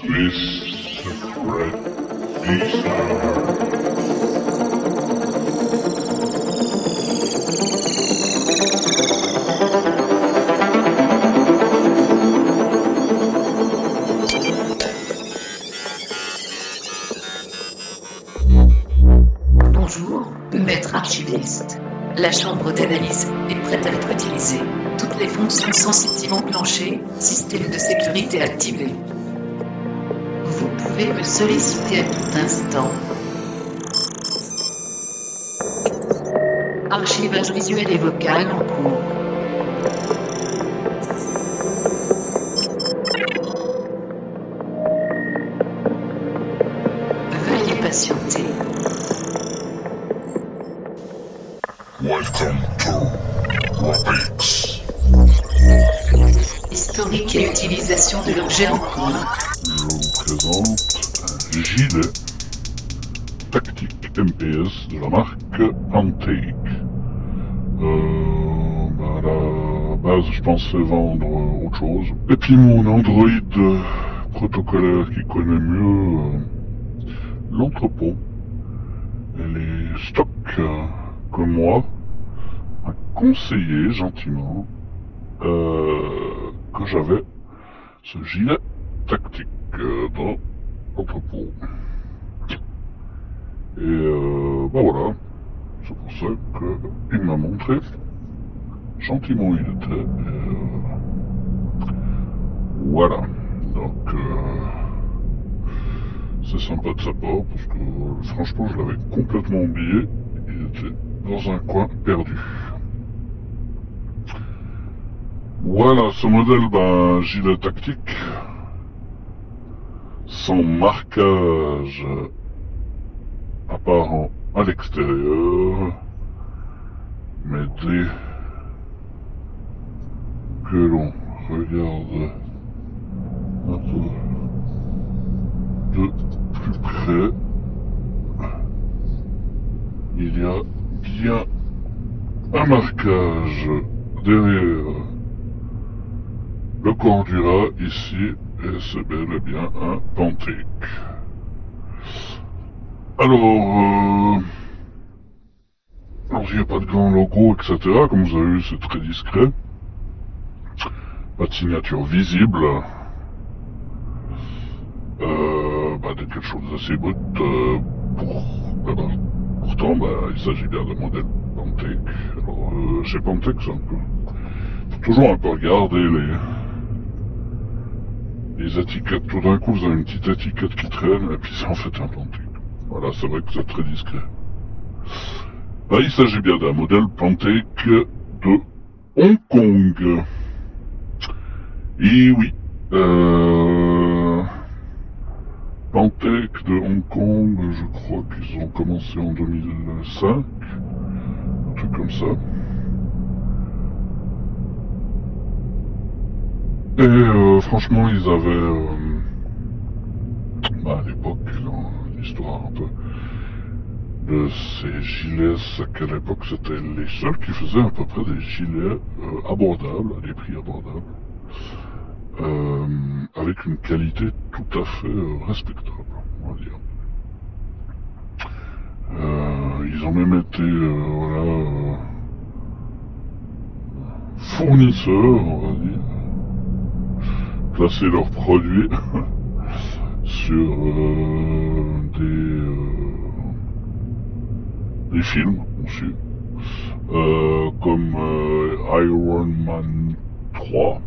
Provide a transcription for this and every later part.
Mr. Fred D-Star. Bonjour, maître archiviste. La chambre d'analyse est prête à être utilisée. Toutes les fonctions sensitives enclenchées, système de sécurité activé. Vous pouvez me solliciter à tout instant. Archivage visuel et vocal en cours. Veuillez patienter. Welcome to Robix. Historique et utilisation de l'objet en cours. Je vous présente un gilet tactique MPS de la marque Antec. À la base, je pensais vendre autre chose. Et puis mon Android protocolaire qui connaît mieux l'entrepôt et les stocks que moi m'a conseillé gentiment que j'avais ce gilet tactique dans l'entrepôt. Et voilà, c'est pour ça qu'il m'a montré gentiment il était. Voilà, donc c'est sympa de sa part parce que franchement je l'avais complètement oublié. Il était dans un coin perdu. Voilà, ce modèle, gilet tactique, sans marquage apparent à l'extérieur, mais dès que l'on regarde un peu de plus près, il y a bien un marquage derrière le Cordura ici, et c'est bel et bien un Pantec. Alors il n'y a pas de grand logo, etc. Comme vous avez vu, c'est très discret. Pas de signature visible. Quelque chose d'assez brut pourtant, il s'agit bien d'un modèle Pantec. Alors, chez Pantec, c'est un peu... Faut toujours un peu regarder les étiquettes. Tout d'un coup, vous avez une petite étiquette qui traîne, et puis c'est en fait un Pantec. Voilà, c'est vrai que c'est très discret. Il s'agit bien d'un modèle Pantec de Hong Kong. Et oui, Pantec de Hong Kong, je crois qu'ils ont commencé en 2005, un truc comme ça. Et franchement, ils avaient, à l'époque, dans l'histoire un peu de ces gilets, c'est qu'à l'époque c'était les seuls qui faisaient à peu près des gilets abordables, à des prix abordables, avec une qualité tout à fait respectable, on va dire. Ils ont même été, fournisseurs, on va dire, placer leurs produits sur des films conçus, comme Iron Man 3,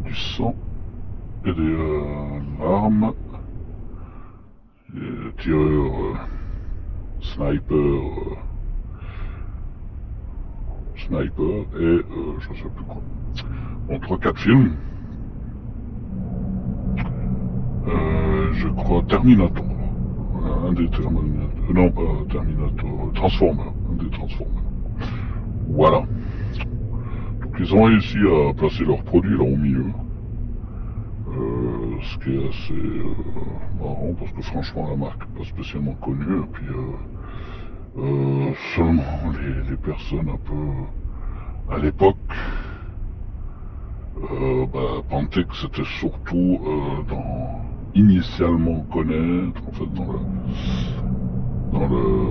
du sang et des larmes, des tireurs sniper et je sais plus quoi. Bon, 3-4 films. Je crois Terminator. Un des Terminator. Non, pas Terminator. Transformer. Un des Transformers. Voilà. Donc ils ont réussi à placer leurs produits là au milieu. Ce qui est assez marrant parce que franchement la marque n'est pas spécialement connue. Et puis seulement les personnes un peu à l'époque, Pantec c'était surtout dans initialement connaître, en fait,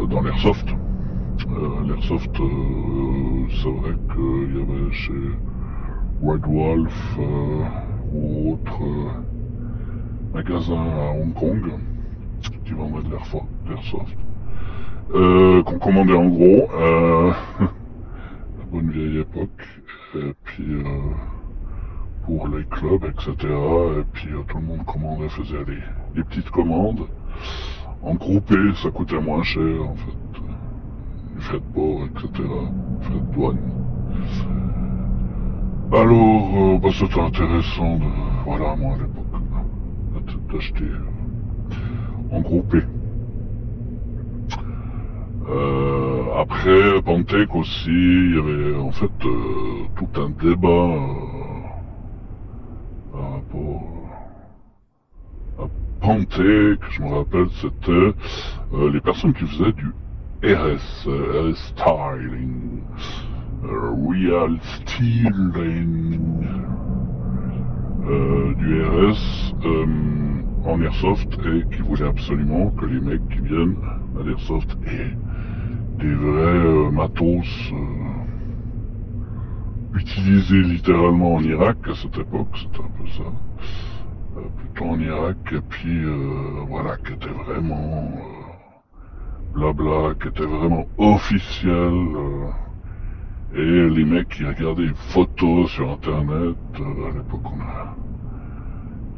dans l'airsoft. L'airsoft, c'est vrai qu'il y avait chez Red Wolf ou autres magasins à Hong Kong qui vendaient de l'airsoft, qu'on commandait en gros, la bonne vieille époque, et puis pour les clubs, etc. Et puis tout le monde commandait, faisait les petites commandes. En groupé, ça coûtait moins cher en fait. Les frais de port, etc. Frais de douane. Alors, c'était intéressant de, voilà, moi à l'époque, d'acheter en groupé. Après, Pantec aussi, il y avait en fait tout un débat par rapport à Pantec, je me rappelle, c'était les personnes qui faisaient du RS styling, real styling, du RS en airsoft, et qui voulaient absolument que les mecs qui viennent à l'airsoft aient des vrais matos utilisés littéralement en Irak à cette époque, c'était un peu ça, plutôt en Irak, et puis voilà, qui était vraiment blabla, qui était vraiment officiel, et les mecs qui regardaient les photos sur internet, à l'époque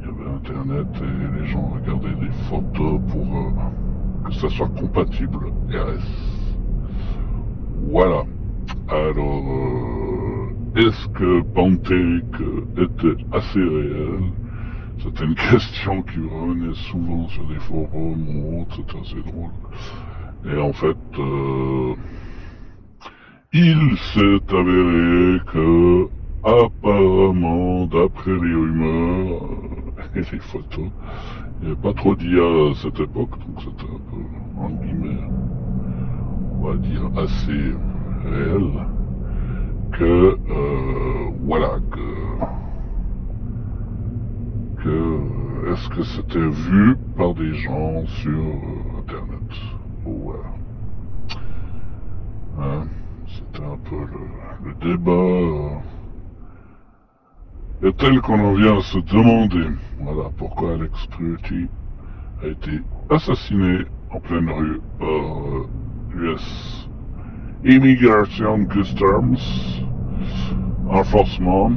il y avait internet et les gens regardaient des photos pour que ça soit compatible RS. Voilà. Alors, est-ce que Pantec était assez réel? C'était une question qui revenait souvent sur des forums ou autres, c'était assez drôle. Et en fait, il s'est avéré que, apparemment, d'après les rumeurs et les photos, il n'y avait pas trop d'IA à cette époque, donc c'était un peu, entre guillemets, on va dire, assez réel, que, voilà, que est-ce que c'était vu par des gens sur internet, ou hein, c'était un peu le débat, et tel qu'on en vient à se demander, voilà, pourquoi Alex Pretty a été assassiné en pleine rue par US Immigration Customs Enforcement,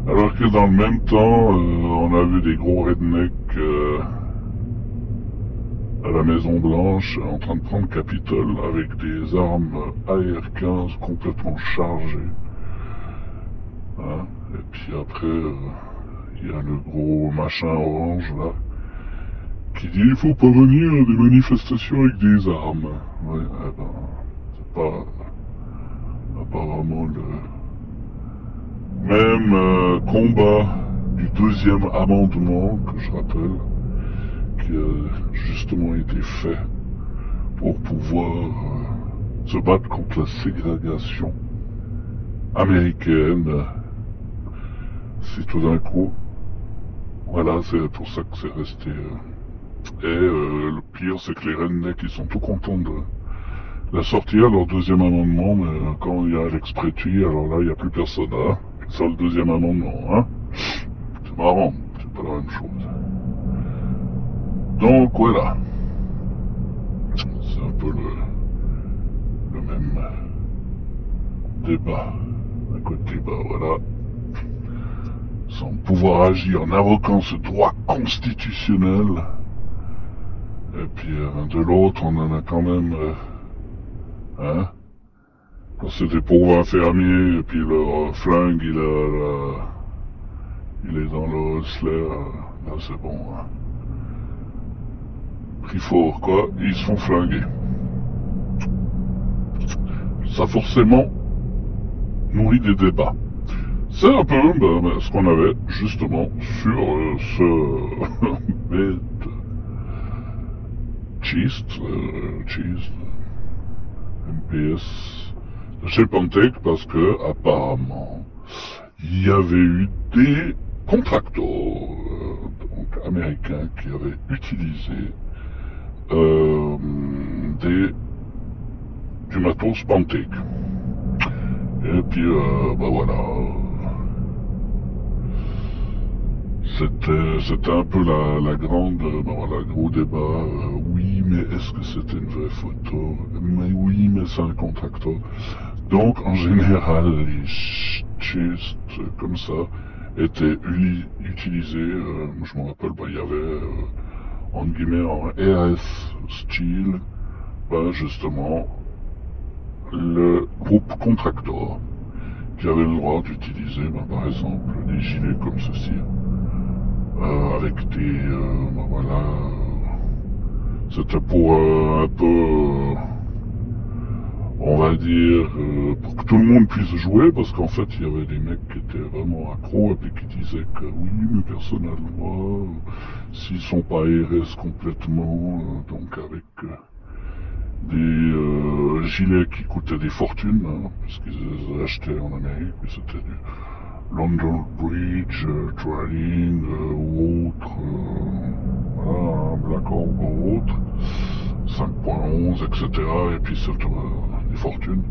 alors que dans le même temps, on a vu des gros rednecks à la Maison Blanche en train de prendre Capitole avec des armes AR-15 complètement chargées. Hein? Et puis après, il y a le gros machin orange là, qui dit il faut pas venir à des manifestations avec des armes. Ouais, eh ben, c'est pas apparemment le même combat du deuxième amendement, que je rappelle, qui a justement été fait pour pouvoir se battre contre la ségrégation américaine. Si tout d'un coup, voilà, c'est pour ça que c'est resté. Et le pire, c'est que les rednecks, ils sont tout contents de la sortir, leur deuxième amendement, mais quand il y a Alex Pretty, alors là, il n'y a plus personne, hein, sur le deuxième amendement, hein. C'est marrant, c'est pas la même chose. Donc, voilà. C'est un peu le même débat. Un côté, voilà. Sans pouvoir agir en invoquant ce droit constitutionnel. Et puis, de l'autre, on en a quand même, hein, quand c'est des pauvres infirmiers, et puis leur flingue, il est dans le Hustler, là c'est bon, hein. Pris fort, quoi, ils se font flinguer. Ça forcément nourrit des débats. C'est un peu ce qu'on avait justement sur ce bête cheese MPS de chez Pantec, parce que apparemment il y avait eu des contracteurs, donc américain qui avait utilisé du matos Pantec. Et puis, voilà. C'était un peu la grande, voilà, gros débat. Oui, mais est-ce que c'était une vraie photo? Mais oui, mais c'est un contracteur. Donc, en général, les chistes comme ça étaient utilisés. Je me rappelle, il y avait, entre guillemets, en RS style, justement, le groupe contractor qui avait le droit d'utiliser, par exemple, des gilets comme ceci. Avec des, voilà, c'était pour un peu, on va dire, pour que tout le monde puisse jouer, parce qu'en fait, il y avait des mecs qui étaient vraiment accros et puis qui disaient que oui, mais personne n'a le droit, s'ils sont pas RS complètement, donc avec des gilets qui coûtaient des fortunes, puisqu'ils les achetaient en Amérique, mais c'était du London Bridge, Trading ou autre, voilà, un Black Orb ou autre, 5.11, etc. Et puis c'était des fortunes.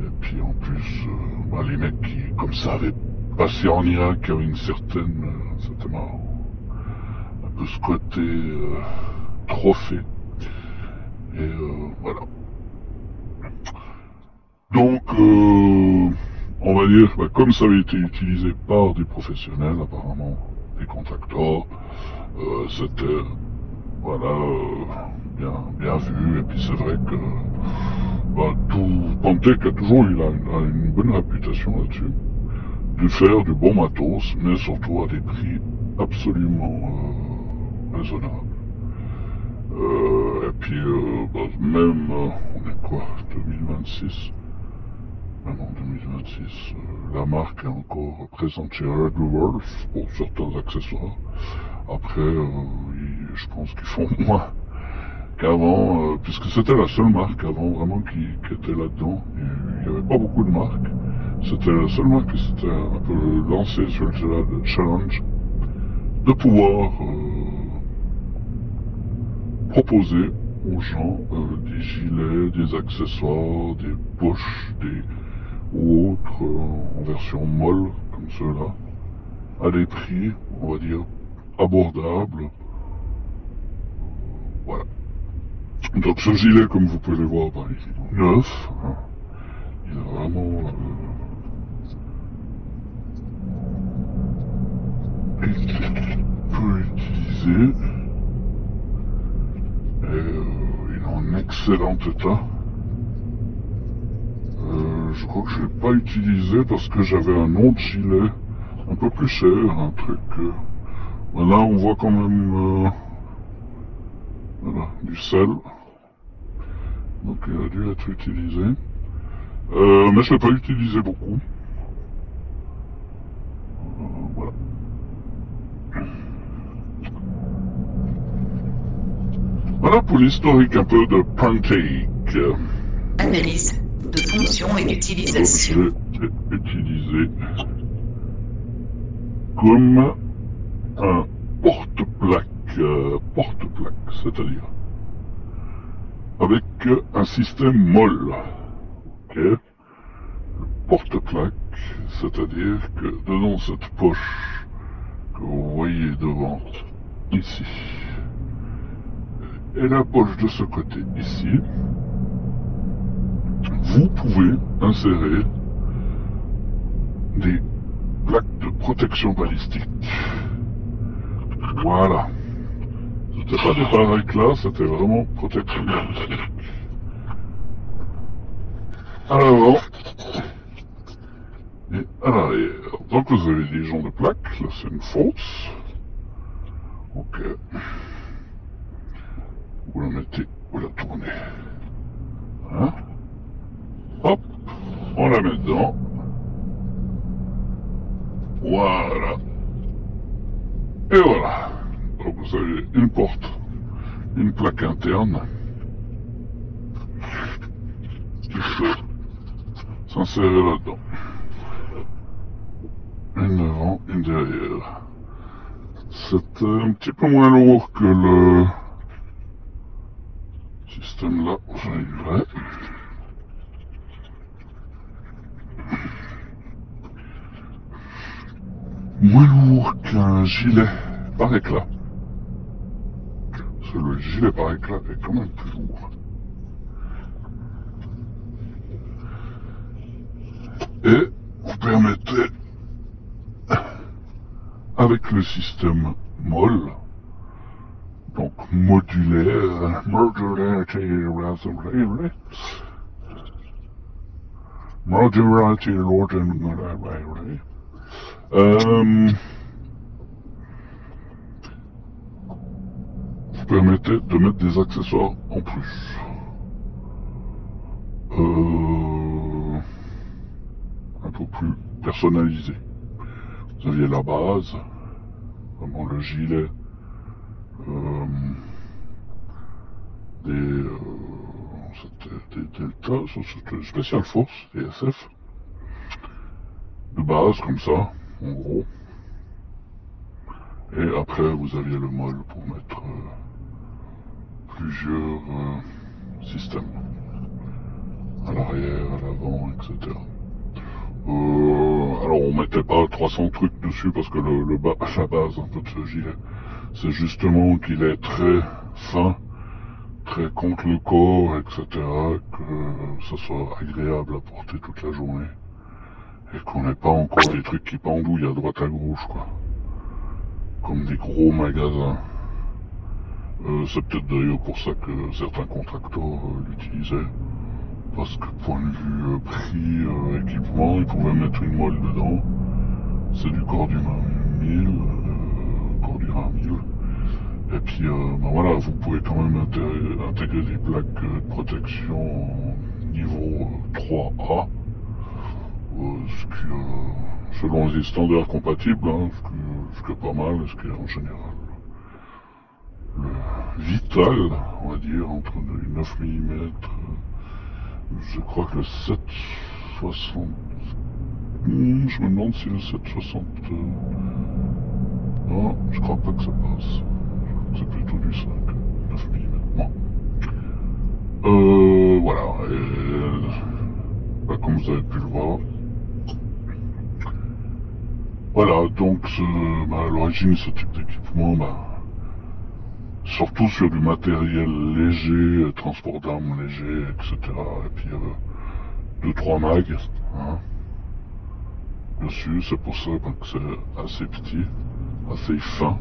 Et puis en plus, les mecs qui, comme ça, avaient passé en Irak, avaient une certaine, c'était marrant, un peu ce côté trophée. Et voilà. Donc, on va dire, comme ça avait été utilisé par des professionnels, apparemment, des contracteurs, c'était, voilà, bien vu. Et puis c'est vrai que tout Pantec a toujours eu une bonne réputation là-dessus, de faire du bon matos, mais surtout à des prix absolument raisonnables. Et puis, même, on est quoi, 2026? Maintenant, 2026, la marque est encore présente chez Red Wolf pour certains accessoires. Après, je pense qu'ils font moins qu'avant, puisque c'était la seule marque avant vraiment qui était là-dedans. Il n'y avait pas beaucoup de marques. C'était la seule marque qui s'était un peu lancée sur le challenge de pouvoir proposer aux gens des gilets, des accessoires, des poches, ou autres en version molle comme ceux-là, à des prix, on va dire, abordables. Voilà. Donc ce gilet, comme vous pouvez le voir, il est neuf. Hein. Il est vraiment peu utilisé. Et il est en excellent état. Je crois que je ne l'ai pas utilisé parce que j'avais un autre gilet un peu plus cher, un truc. Là, on voit quand même voilà, du sel. Donc il a dû être utilisé. Mais je ne l'ai pas utilisé beaucoup. Voilà. Voilà pour l'historique un peu de Pantec. Analyse de fonction et d'utilisation. L'objet est utilisé comme un porte-plaque, c'est-à-dire avec un système molle. Okay. Le porte-plaque, c'est-à-dire que dans cette poche que vous voyez devant ici, et la poche de ce côté ici, vous pouvez insérer des plaques de protection balistique. Voilà. C'était pas des paracs là, c'était vraiment protection balistique. À l'avant et à l'arrière. Donc vous avez des gens de plaques, là c'est une fausse. Ok. Vous la mettez, vous la tournez. Hein? Hop, on la met dedans. Voilà. Et voilà. Donc vous avez une porte, une plaque interne qui peut s'insérer là-dedans. Une devant, une derrière. c'est un petit peu moins lourd que le système là, ça irait. Moins lourd qu'un gilet par éclat. Parce que le gilet par éclat est quand même plus lourd. Et vous permettez, avec le système MOL, donc modulaire, vous permettez de mettre des accessoires en plus. Un peu plus personnalisé. Vous aviez la base, vraiment le gilet, c'était des Delta, c'était Special Force, des SF, de base comme ça, en gros. Et après vous aviez le MOL pour mettre plusieurs systèmes, à l'arrière, à l'avant, etc. Alors on mettait pas 300 trucs dessus parce que la base un peu de ce gilet, c'est justement qu'il est très fin, très contre le corps, etc. Que ça soit agréable à porter toute la journée. Et qu'on n'ait pas encore des trucs qui pendouillent à droite à gauche, quoi. Comme des gros magasins. C'est peut-être d'ailleurs pour ça que certains contracteurs l'utilisaient. Parce que point de vue prix, équipement, ils pouvaient mettre une molle dedans. C'est du Cordura 1000, Cordura 1000. Et puis ben voilà, vous pouvez quand même intégrer des plaques de protection niveau 3A. Ce qui, selon les standards compatibles, hein, ce qui est pas mal, ce qui est en général le vital, on va dire, entre les 9 mm. Je crois que le 760... je me demande si le 760... non, je crois pas que ça passe. C'est plutôt du 5, 9 mm. Bon. Voilà. Et, bah, comme vous avez pu le voir. Voilà, donc à l'origine, ce type d'équipement, surtout sur du matériel léger, transport d'armes léger, etc. Et puis 2-3 mags hein, dessus, c'est pour ça que c'est assez petit, assez fin,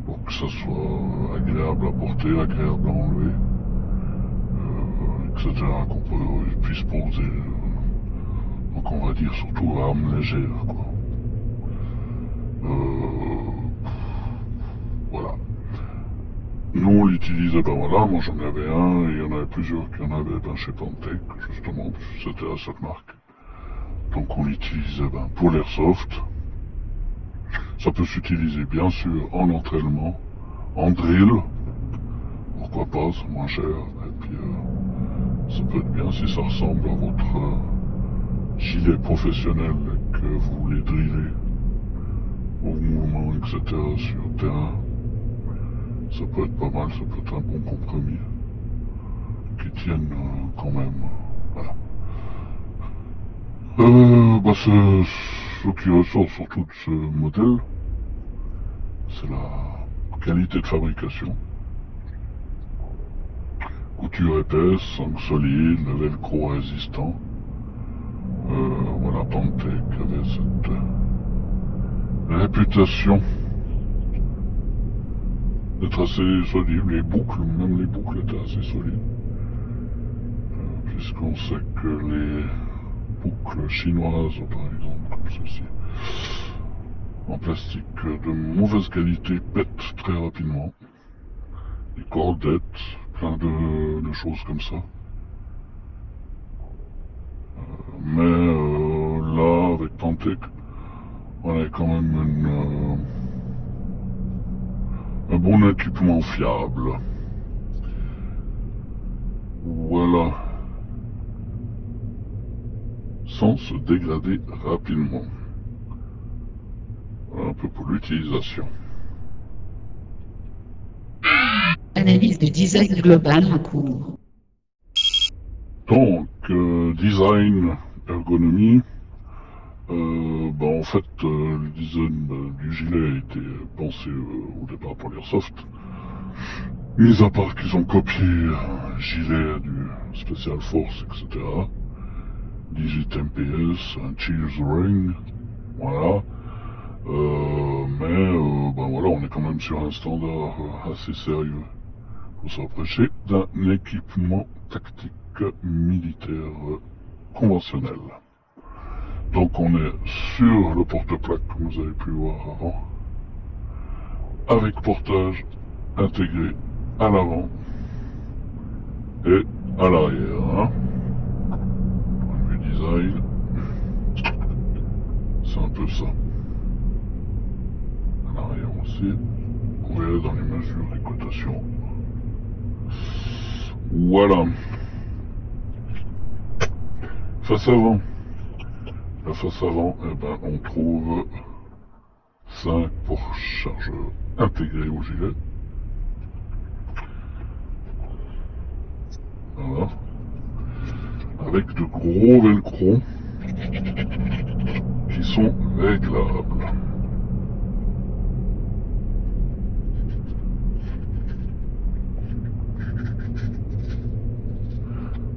pour que ça soit agréable à porter, agréable à enlever, etc. Qu'on puisse poser, donc on va dire surtout armes légères, quoi. Voilà. Nous on l'utilisait, voilà, moi j'en avais un, et il y en avait plusieurs qui en avaient chez Pantec, justement, c'était la seule marque. Donc on l'utilisait pour l'airsoft. Ça peut s'utiliser bien sûr en entraînement, en drill, pourquoi pas, c'est moins cher, et puis ça peut être bien si ça ressemble à votre gilet professionnel et que vous voulez driller vos mouvements, etc. sur le terrain. Ça peut être pas mal, ça peut être un bon compromis qui tienne quand même, voilà. Ce qui ressort surtout de ce modèle, c'est la qualité de fabrication. Couture épaisse, sangle solide, le velcro résistant. Voilà, Pantec avait cette réputation d'être assez solide. Les boucles, même les boucles étaient assez solides. Puisqu'on sait que les boucles chinoises, par exemple, comme ceci, en plastique de mauvaise qualité, pètent très rapidement. Des cordettes, plein de choses comme ça. Mais là, avec Pantec, on a quand même un bon équipement fiable. Voilà. Sans se dégrader rapidement. Voilà un peu pour l'utilisation. Analyse du design global en cours. Donc, design, ergonomie. En fait, le design du gilet a été pensé au départ pour l'airsoft. Mis à part qu'ils ont copié un gilet du Special Force, etc. Digit MPS, un Cheers Ring, voilà. Voilà, on est quand même sur un standard assez sérieux pour s'approcher d'un équipement tactique militaire conventionnel. Donc on est sur le porte-plaque, comme vous avez pu voir avant, avec portage intégré à l'avant et à l'arrière. Hein. Point de vue design, c'est un peu ça. À l'arrière aussi, vous verrez dans les mesures des cotations. Voilà. Face avant. La face avant, on trouve 5 porte-chargeurs intégrés au gilet. Voilà. Avec de gros velcro qui sont réglables.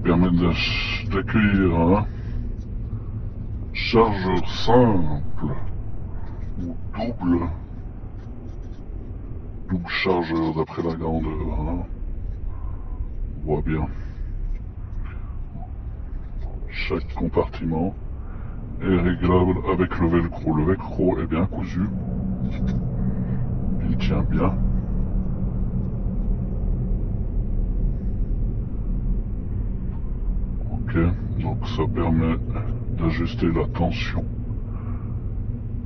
Permettent d'accueillir un chargeur simple ou double chargeur d'après la grandeur. Hein. On voit bien. Chaque compartiment est réglable avec le velcro. Le velcro est bien cousu. Il tient bien. Ok, donc ça permet d'ajuster la tension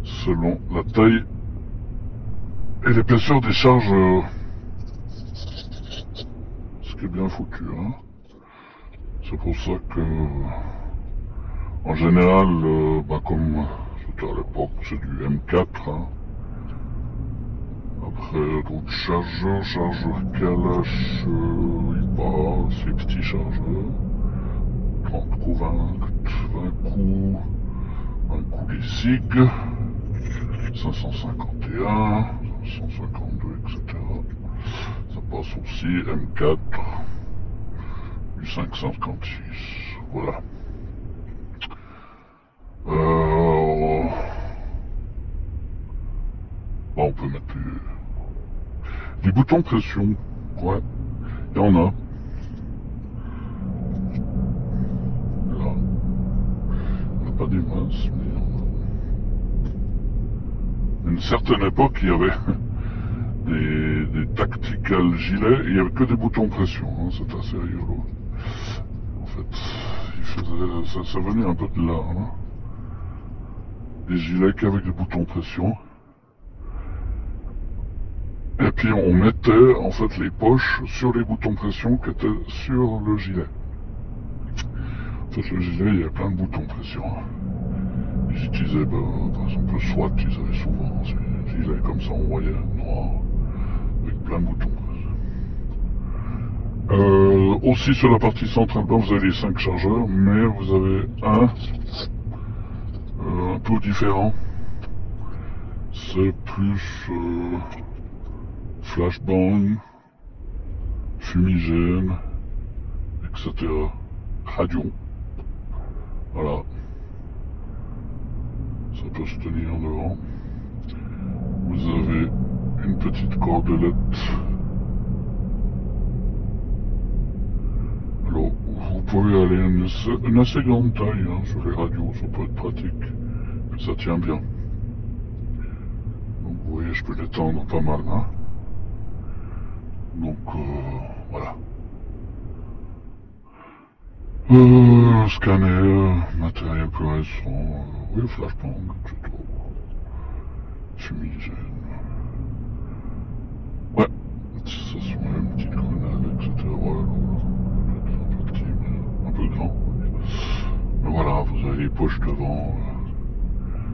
selon la taille et l'épaisseur des chargeurs. Ce qui est bien foutu, hein. C'est pour ça que, en général, comme c'était à l'époque, c'est du M4. Hein. Après, d'autres chargeurs Kalash, il passe, les petits chargeurs. 30 coups, 20 coups, un coup des SIG, 551, 552, etc. Ça passe aussi, M4, du 556, voilà. On peut mettre des boutons pression, ouais, il y en a. Là, il n'y a pas des masses, mais il y en a. À une certaine époque, il y avait des tactical gilets, il n'y avait que des boutons pression, hein, c'était assez rigolo. En fait, ça venait un peu de là, hein. Des gilets qu'avec des boutons pression. Et puis on mettait en fait les poches sur les boutons pression qui étaient sur le gilet. En fait, le gilet, il y avait plein de boutons pression. Ils utilisaient, par exemple, le SWAT, ils avaient souvent ces gilets comme ça en moyenne, noir, avec plein de boutons. Aussi sur la partie centrale, vous avez les 5 chargeurs, mais vous avez un peu différent. C'est plus flashbang, fumigène, etc. Radio. Voilà. Ça peut se tenir devant. Vous avez une petite cordelette. Alors, vous pouvez aller à une assez grande taille hein, sur les radios, ça peut être pratique. Puis ça tient bien. Donc vous voyez, je peux l'étendre pas mal. Hein. Donc voilà. Scanner, matériel plus récent, oui, flashbang, etc. Fumigène. Ouais, ça sont les petites grenades, etc. Ouais, un peu petit, mais un peu grand. Mais voilà, vous avez les poches devant,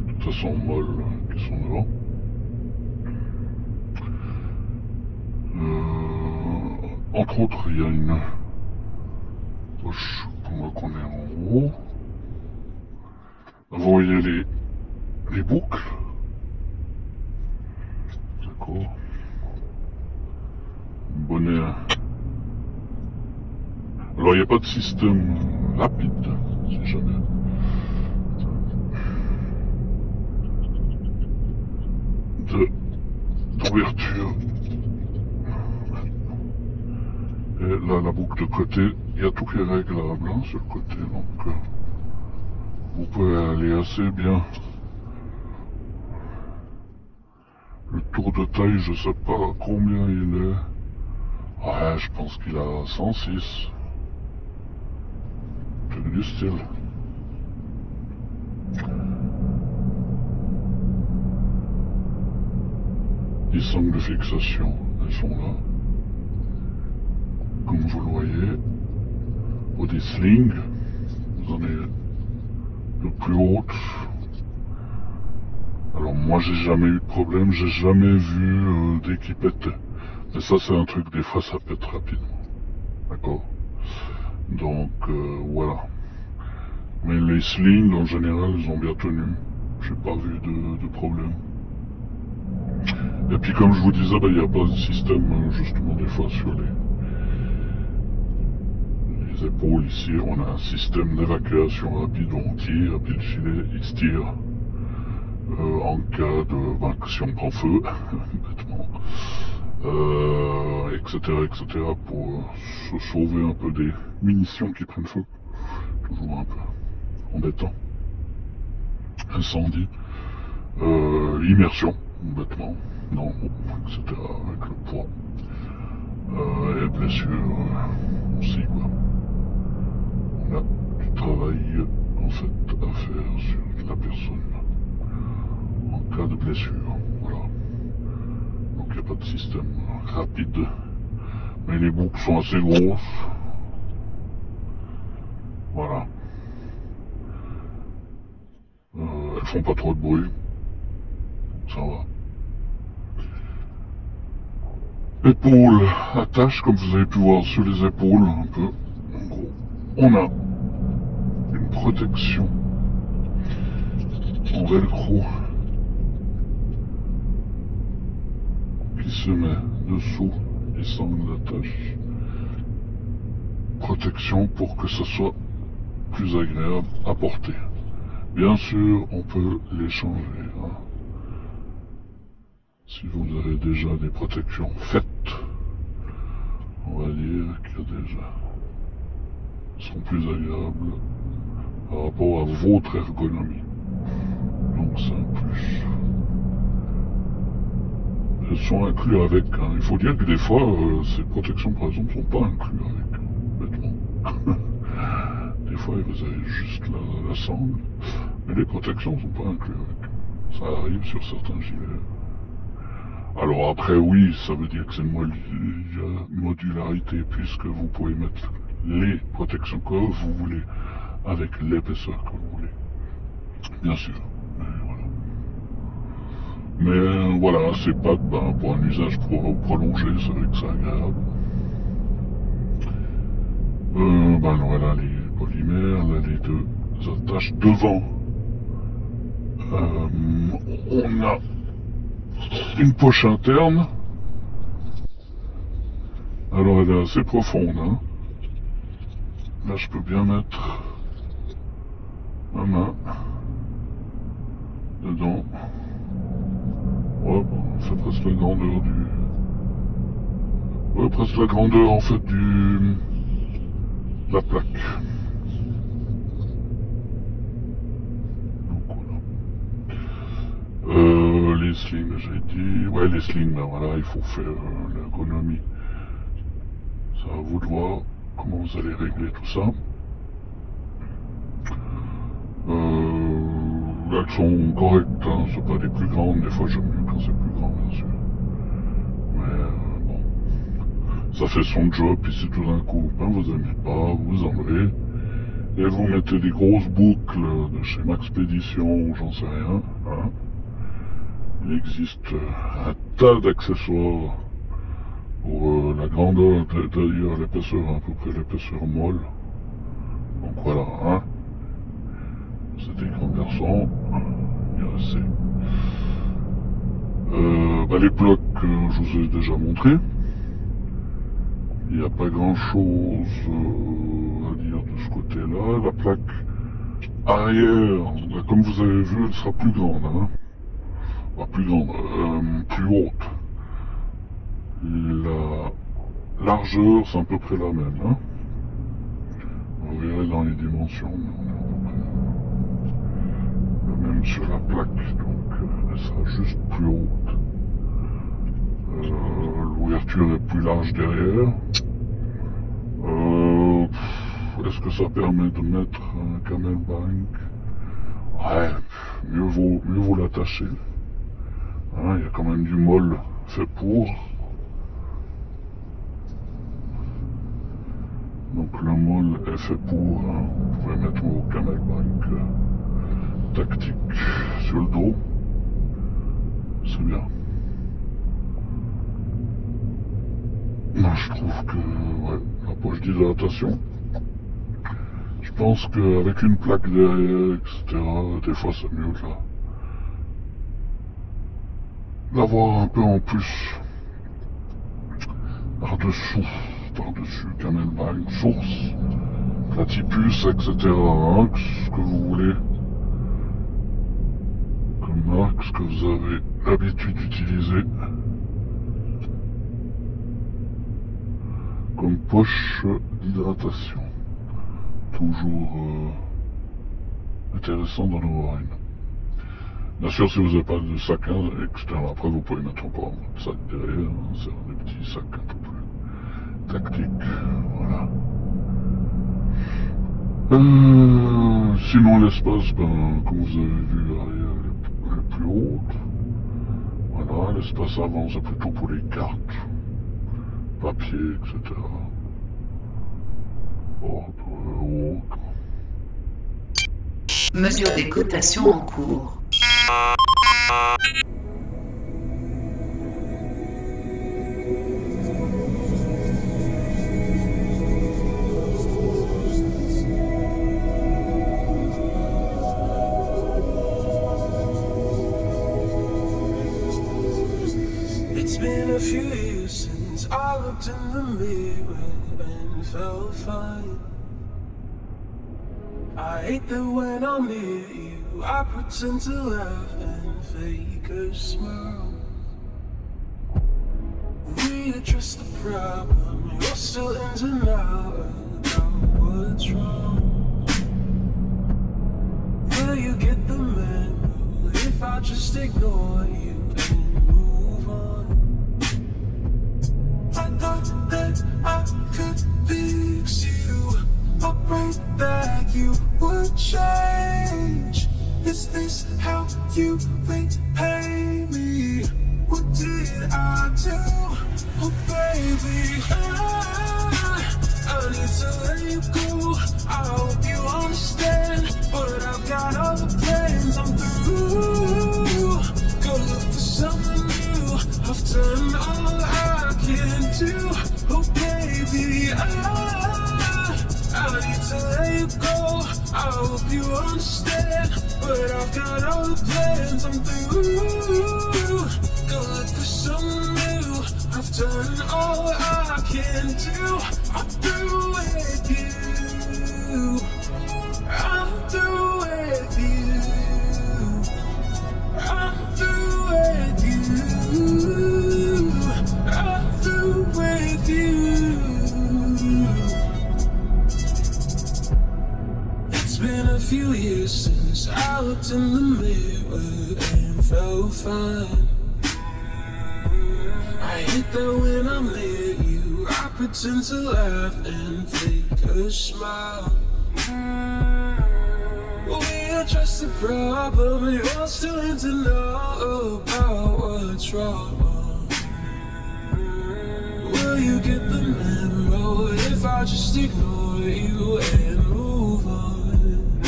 de toute façon molles, qui sont devant. Entre autres, il y a une poche pour qu'on est en haut. Vous voyez les boucles. D'accord. Bonnet. Alors il n'y a pas de système rapide, si jamais. D'ouverture. Et là, la boucle de côté, il y a tout qui est réglable hein, sur le côté, donc vous pouvez aller assez bien. Le tour de taille, je sais pas combien il est. Ouais, je pense qu'il a 106. C'est du style. Les sangles de fixation, elles sont là. Comme vous le voyez. Pour des slings, vous en avez de plus hautes. Alors moi j'ai jamais eu de problème, j'ai jamais vu des qui pétaient. Mais ça c'est un truc, des fois ça pète rapidement. D'accord. Donc voilà. Mais les slings en général ils ont bien tenu. J'ai pas vu de problème. Et puis comme je vous disais, il n'y a pas de système justement des fois sur les épaules ici, on a un système d'évacuation rapide où on tire, puis le gilet il se tire. En cas de si on prend feu, bêtement, etc., pour se sauver un peu des munitions qui prennent feu. Toujours un peu embêtant. Incendie, immersion, bêtement, non, etc., avec le poids. Et blessures aussi, quoi. On a du travail, en fait, à faire sur la personne. En cas de blessure, voilà. Donc il n'y a pas de système rapide. Mais les boucles sont assez grosses. Voilà. Elles font pas trop de bruit. Ça va. Épaules, attache, comme vous avez pu voir sur les épaules, un peu. En gros, on a une protection en velcro qui se met dessous les sangles d'attache. Protection pour que ce soit plus agréable à porter. Bien sûr, on peut les changer. Hein. Si vous avez déjà des protections faites, on va dire qu'il y a déjà sont plus agréables par rapport à votre ergonomie. Donc c'est un plus. Elles sont inclus avec. Hein. Il faut dire que des fois, ces protections par exemple sont pas inclus avec. Bêtement. Des fois, vous avez juste la sangle, mais les protections sont pas incluses avec. Ça arrive sur certains gilets. Alors après, oui, ça veut dire que c'est une modularité, puisque vous pouvez mettre les protections que vous voulez, avec l'épaisseur que vous voulez. Bien sûr. Mais voilà, ces pattes, pour un usage prolongé, c'est vrai que c'est agréable. Voilà les polymères, là les deux attaches devant. On a une poche interne. Alors elle est assez profonde. Hein. Là je peux bien mettre ma main dedans. Ouais, c'est presque la grandeur du... Ouais, presque la grandeur en fait de la plaque. Donc voilà. Les slings, j'ai dit... Ouais, les slings, voilà, il faut faire l'ergonomie. C'est à vous de voir comment vous allez régler tout ça. Elles sont correctes, hein, c'est pas les plus grandes, des fois j'aime mieux quand c'est plus grand bien sûr. Mais bon, ça fait son job, puis si tout d'un coup, vous aimez pas, vous enlevez, et vous mettez des grosses boucles de chez Maxpédition ou j'en sais rien. Hein. Il existe un tas d'accessoires pour la grandeur, d'ailleurs l'épaisseur, à peu près l'épaisseur molle. Donc voilà, hein. C'était grand garçon, il y a assez. Les blocs, je vous ai déjà montré. Il n'y a pas grand chose à dire de ce côté-là. La plaque arrière, comme vous avez vu, elle sera plus grande, hein. Pas plus grande, plus haute. La largeur, c'est à peu près la même, hein. Vous verrez dans les dimensions, mais on est à peu près le même sur la plaque, donc elle sera juste plus haute. L'ouverture est plus large derrière. Est-ce que ça permet de mettre un camelback? Ouais, mieux vaut l'attacher. Hein, il y a quand même du molle fait pour. Donc le molle est fait pour. Hein. Vous pouvez mettre vos camelback tactique sur le dos. C'est bien. Moi, je trouve que ouais, la poche d'hydratation, je pense qu'avec une plaque derrière, etc., des fois c'est mieux de l'avoir un peu en plus par-dessus camelback, source, platypus, etc., hein, ce que vous voulez comme marque, ce que vous avez l'habitude d'utiliser comme poche d'hydratation. Toujours intéressant d'en avoir une. Bien sûr, si vous n'avez pas de sac externe, après vous pouvez mettre encore un sac derrière, hein, c'est des petits sacs un peu plus tactiques. Voilà. Sinon l'espace, comme vous avez vu, l'arrière elle est plus haute. Voilà, l'espace avant c'est plutôt pour les cartes, papier, etc. Autre. Mesure des cotations en cours. It's been a few years since I looked in the mirror and felt fine. I hate that when I'm near you, I pretend to laugh and fake a smile. We address the problem, you're still in denial about what's wrong. Will you get the memo if I just ignore you and move on? I thought that I could fix you. I prayed that you would change. Is this how you repay me? What did I do? Oh baby, I need to let you go. I hope you understand, but I've got other plans. I'm through. Go look for someone new. I've done all I can do. Oh baby, I need to let you go. I hope you understand, but I've got other plans. I'm through. Go look for someone new. I've done all I can do. I'm through with you. I'm through with you. I'm through with you. I'm through with you. It's been a few years since I looked in the mirror and felt fine. I hate that when I'm near you, I pretend to laugh and fake a smile. We address the problem, you're still in denial about what's wrong. Will you get the memo if I just ignore you and move on?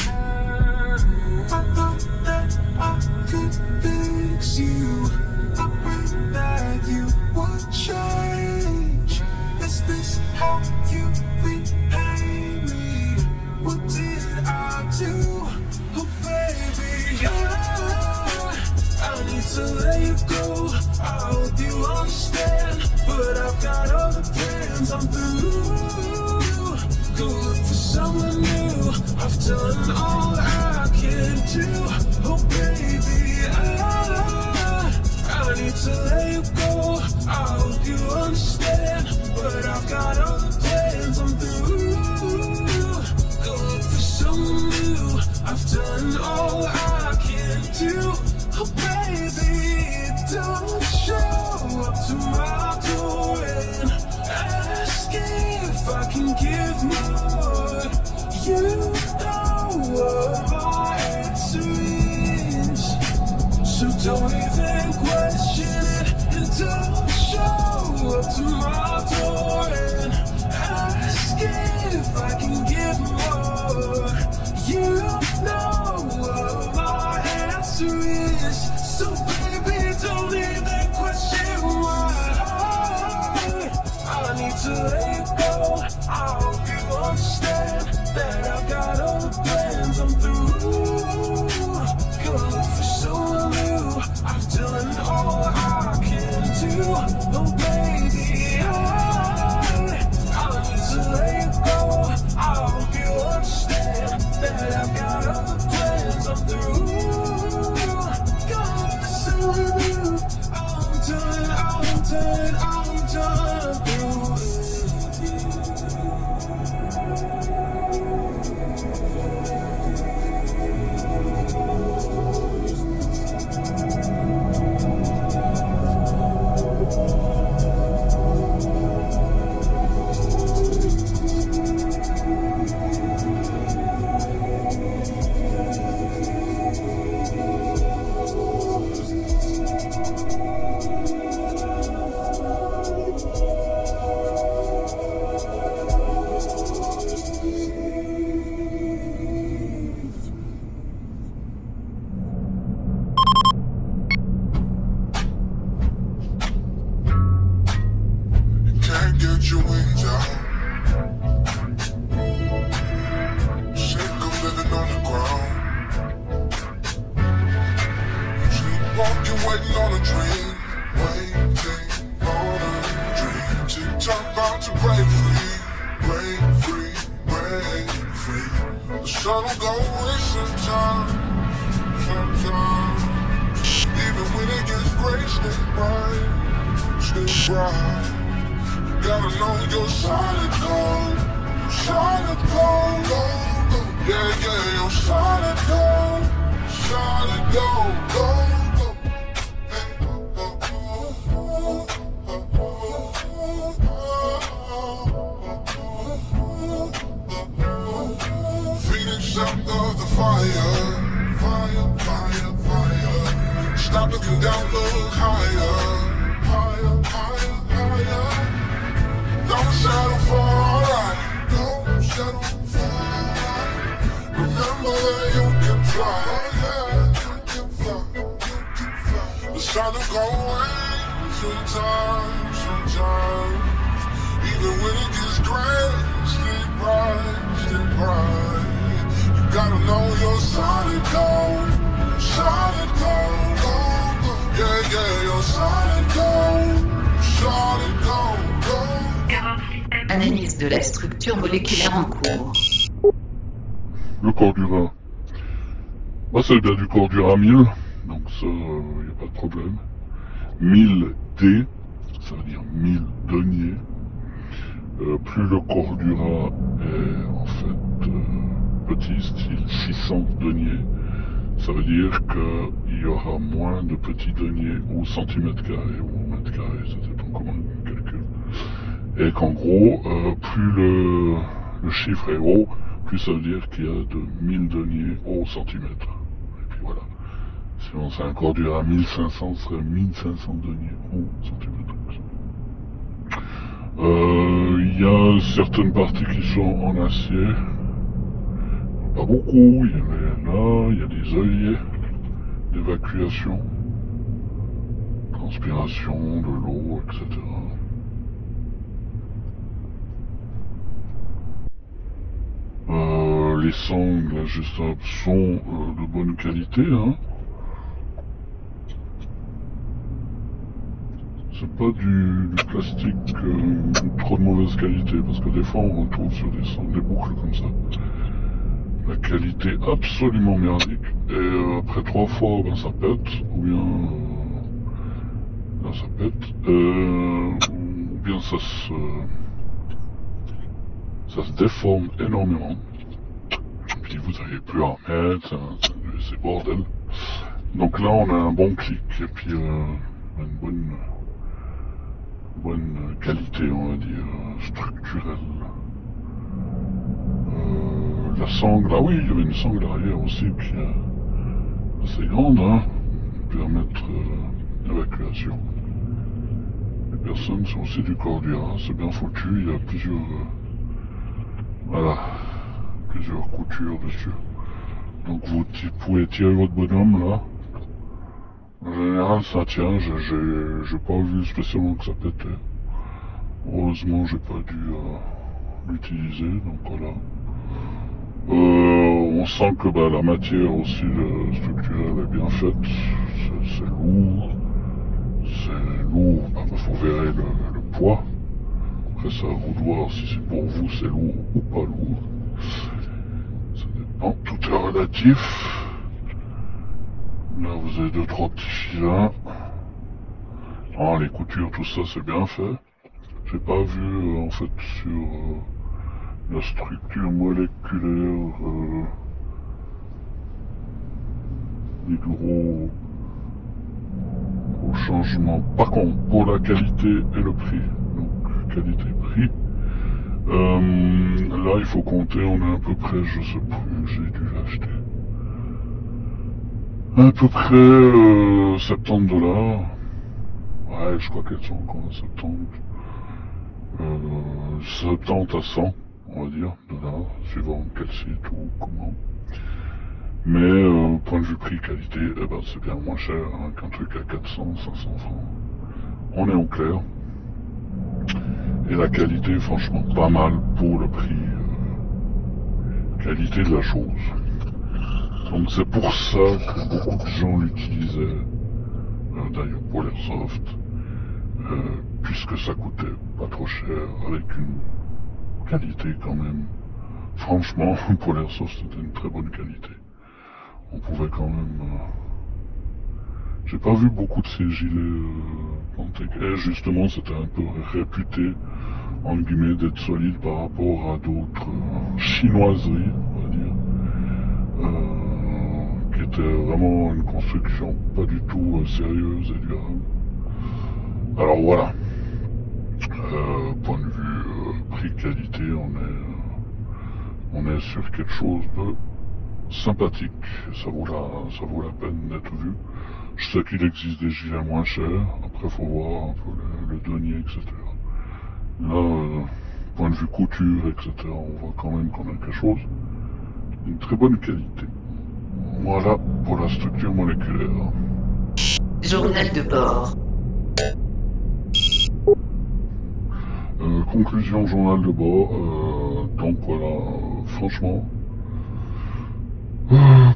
I thought that I could fix you. I prayed that you would change. plans, I'm through. Go look for someone new. I've done all I can do. Oh baby, I need to let you go. I hope you understand, but I've got other plans, I'm through. Go look for someone new. I've done all I can do. Oh baby, don't show up to my door and ask if I can give more. You know what my answer is, so don't even question it. And don't show up to my door and ask if I can give more. You know what my answer is, so baby don't even question why. I need to let you go. I hope you understand that I've got other plans, I'm through. Go look for someone new. I've done all I can do. Oh baby, I need to let you go. I hope you understand that I've got other plans, I'm through. Go look for someone new. I'm done through with you. Can't get your wings out. Sick of living on the ground. Sleepwalking, waiting on a dream. Waiting on a dream. TikTok about to break free. Break free, break free. The sun will go away sometime. Even when it gets gray, stay bright. Stay bright. Gotta know you're solid gold, solid gold, gold, gold. Yeah, you're solid gold, solid gold, gold, gold. Phoenix out of the fire, fire, fire, fire. Stop looking down, look higher, higher, higher, higher. Don't settle for alright. Don't settle for alright. Remember that you can fly. Yeah, you can fly. You can fly. The sun will go away sometimes, sometimes. Even when it gets gray, stay bright, stay bright. You gotta know you're solid gold, solid gold, gold, gold. Yeah, you're solid gold, solid gold, gold. Analyse de la structure moléculaire en cours. Le corps-du-rat. Bah, c'est bien du corps-du-rat 1000, donc ça, y a pas de problème. 1000D, ça veut dire 1000 deniers. Plus le corps-du-rat est en fait petit, style 600 deniers, ça veut dire qu'il y aura moins de petits deniers au centimètre carré ou au mètre carré, ça dépend comment on calcule. Et qu'en gros, plus le chiffre est haut, plus ça veut dire qu'il y a de 1000 deniers au centimètre. Et puis voilà. Sinon c'est un corps-du-rat 1500, ce serait 1500 deniers au centimètre. Il y a certaines parties qui sont en acier. Pas beaucoup, il y en a là, il y a des œillets d'évacuation, transpiration, de l'eau, etc. Les sangles ajustables sont de bonne qualité, hein. c'est pas du plastique trop de mauvaise qualité, parce que des fois on retrouve sur des boucles comme ça la qualité absolument merdique, et après 3 fois ben ça pète, ou bien là ça pète, ou bien ça se déforme énormément, puis vous n'avez plus à remettre, c'est bordel. Donc là on a un bon clic, et puis une bonne qualité, on va dire, structurelle. La sangle, ah oui, il y avait une sangle arrière aussi qui est assez grande, hein, pour permettre l'évacuation. Les personnes sont aussi du Cordia, c'est bien foutu, il y a plusieurs coutures dessus. Donc vous pouvez tirer votre bonhomme là. En général ça tient, j'ai pas vu spécialement que ça pétait. Heureusement j'ai pas dû l'utiliser, donc voilà. On sent que la matière aussi structurelle est bien faite, c'est lourd, il faut verrer le poids. Après ça, à vous de voir si c'est pour vous c'est lourd ou pas lourd. Ça dépend, tout est relatif. Là vous avez 2-3 petits filins. Ah, les coutures, tout ça c'est bien fait. J'ai pas vu en fait sur la structure moléculaire des gros changements. Par contre, pour la qualité et le prix, donc qualité-prix, là il faut compter, on est à peu près, je sais plus, j'ai dû l'acheter, à peu près $70. Ouais, je crois qu'elles sont encore à 70 à 100, on va dire, $, suivant quel site ou comment. Mais point de vue prix-qualité, c'est bien moins cher hein, qu'un truc à 400, 500 francs. On est au clair. Et la qualité, franchement, pas mal pour le prix. Qualité de la chose. Donc c'est pour ça que beaucoup de gens l'utilisaient, d'ailleurs pour l'airsoft, puisque ça coûtait pas trop cher, avec une qualité quand même. Franchement, pour l'airsoft, c'était une très bonne qualité. On pouvait quand même... J'ai pas vu beaucoup de ces gilets Pantec. Et justement, c'était un peu réputé, entre guillemets, d'être solide par rapport à d'autres chinoiseries, on va dire, qui étaient vraiment une construction pas du tout sérieuse et durable. Alors voilà, point de vue prix-qualité, on est sur quelque chose de sympathique, ça vaut la peine d'être vu. Je sais qu'il existe des gilets moins chers, après faut voir un peu le denier, etc. Là, point de vue couture, etc., on voit quand même qu'on a quelque chose d'une très bonne qualité. Voilà pour la structure moléculaire. Journal de bord. Conclusion journal de bord, donc voilà, franchement,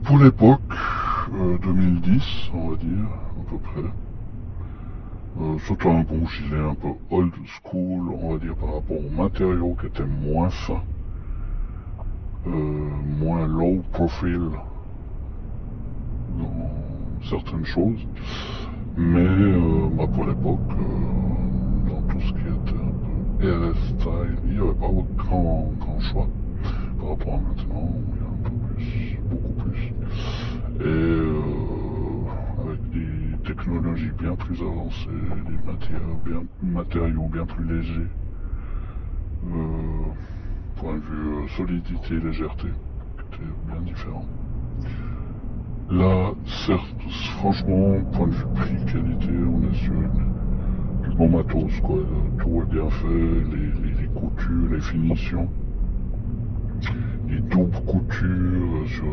pour l'époque, 2010, on va dire, à peu près, surtout un bon gilet un peu old school, on va dire, par rapport aux matériaux qui étaient moins fins, moins low profile dans certaines choses, mais pour l'époque, dans tout ce qui était un peu RS style, il n'y avait pas grand choix par rapport à maintenant, où il y a un peu plus, beaucoup plus. Et avec des technologies bien plus avancées, des matériaux bien plus légers, point de vue solidité, légèreté, qui était bien différent. Là, certes, franchement, point de vue prix-qualité, on est sur du bon matos, quoi. Tout est bien fait, les coutures, les finitions. Les doubles coutures sur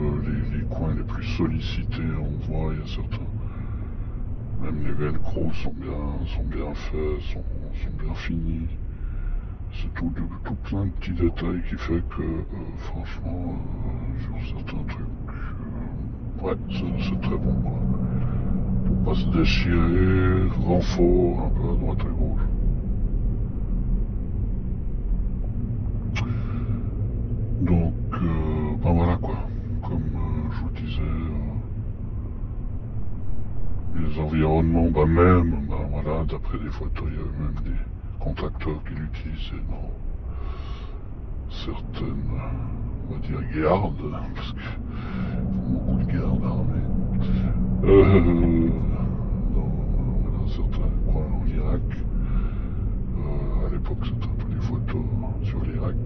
les coins les plus sollicités, on voit, il y a certains. Même les velcros sont bien faits, sont bien finis. C'est tout plein de petits détails qui fait que, franchement, sur certains trucs, ouais, c'est très bon, quoi. Pour va se déchirer, renfort, un peu à droite à gauche. Donc, ben voilà quoi. Comme je vous disais, les environnements, ben même, ben voilà, d'après les photos, il y avait même des contracteurs qui l'utilisaient dans certaines, on va dire, gardes, parce que beaucoup de gardes armées. Dans certains coins en Irak. À l'époque, c'était un peu des photos sur l'Irak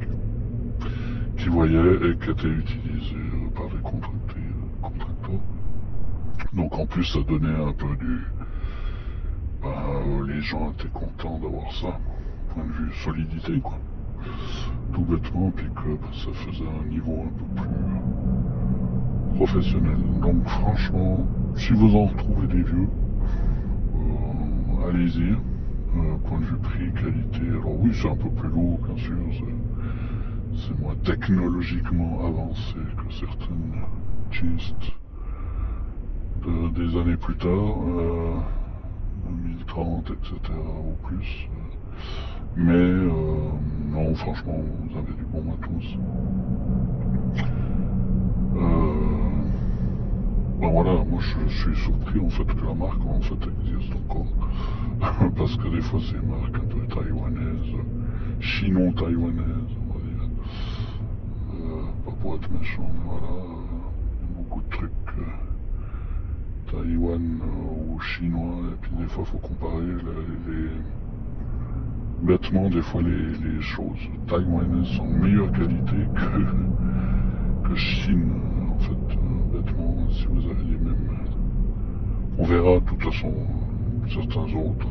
qui voyaient et qui étaient utilisées par les contracteurs. Donc en plus, ça donnait un peu du... les gens étaient contents d'avoir ça, point de vue solidité, quoi. Tout bêtement, puis que ça faisait un niveau un peu plus professionnel. Donc franchement, si vous en retrouvez des vieux, allez-y. Point de vue prix, qualité, alors oui, c'est un peu plus lourd, bien sûr, c'est moins technologiquement avancé que certaines chistes des années plus tard, 2030, etc. ou plus. Mais non, franchement, vous avez du bon matos. Ben voilà, moi je suis surpris en fait que la marque en fait existe encore. Parce que des fois c'est une marque un peu taïwanaise, chino-taïwanaise, on va dire. Pas pour être méchant, mais voilà, il y a beaucoup de trucs taïwan ou chinois, et puis des fois faut comparer bêtement, des fois les choses taïwanaises sont de meilleure qualité que Chine, en fait, bêtement, si vous avez les mêmes... On verra de toute façon certains autres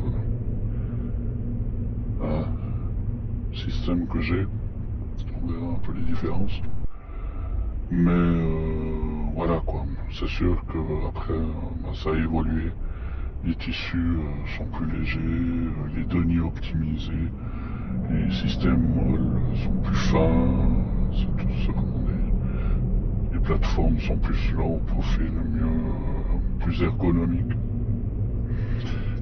systèmes que j'ai, on verra un peu les différences. Mais voilà quoi, c'est sûr que après ça a évolué, les tissus sont plus légers, les deniers optimisés, les systèmes molles sont plus fins, c'est tout ça, les plateformes sont plus là au profil mieux, plus ergonomique.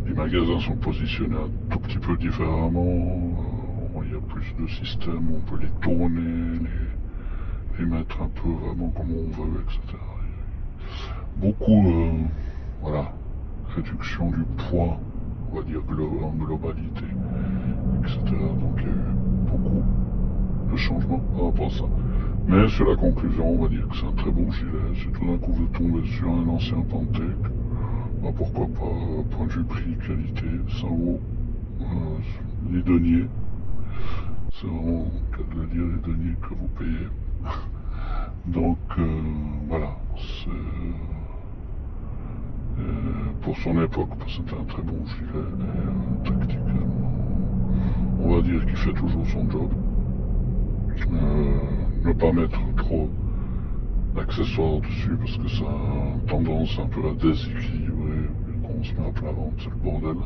Les magasins sont positionnés un tout petit peu différemment, il y a plus de systèmes, on peut les tourner, les mettre un peu vraiment comme on veut, etc. Beaucoup, voilà, réduction du poids, on va dire en globalité, etc. Donc il y a eu beaucoup de changements par rapport à ça. Mais sur la conclusion, on va dire que c'est un très bon gilet. Si tout d'un coup vous tombez sur un ancien Pantec, bah pourquoi pas, point de vue prix, qualité, ça vaut les deniers. C'est vraiment le cas de le dire, les deniers que vous payez. Donc voilà, pour son époque, c'était un très bon gilet, et tactiquement, on va dire qu'il fait toujours son job. Ne pas mettre trop d'accessoires dessus parce que ça a tendance un peu à déséquilibrer quand on se met à plat ventre, c'est le bordel.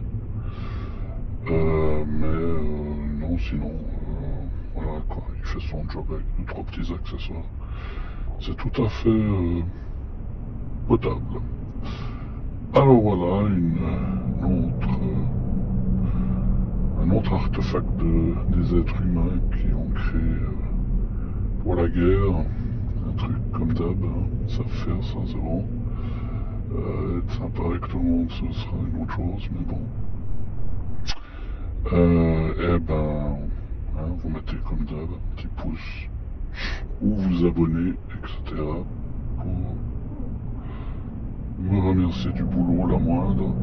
Non, sinon, voilà quoi, il fait son job avec 2-3 petits accessoires. C'est tout à fait potable. Alors voilà, un autre artefact des êtres humains qui ont créé pour la guerre, un truc comme d'hab, ça faire, ça c'est bon. Être sympa avec tout le monde, ce sera une autre chose, mais bon. Vous mettez comme d'hab un petit pouce, ou vous abonnez, etc. pour me remercier du boulot la moindre.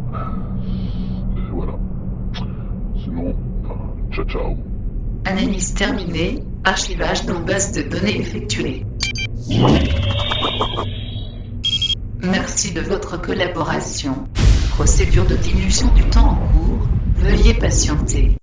Et voilà. Sinon, ciao ciao. Analyse terminée, archivage dans base de données effectué. Merci de votre collaboration. Procédure de diminution du temps en cours, veuillez patienter.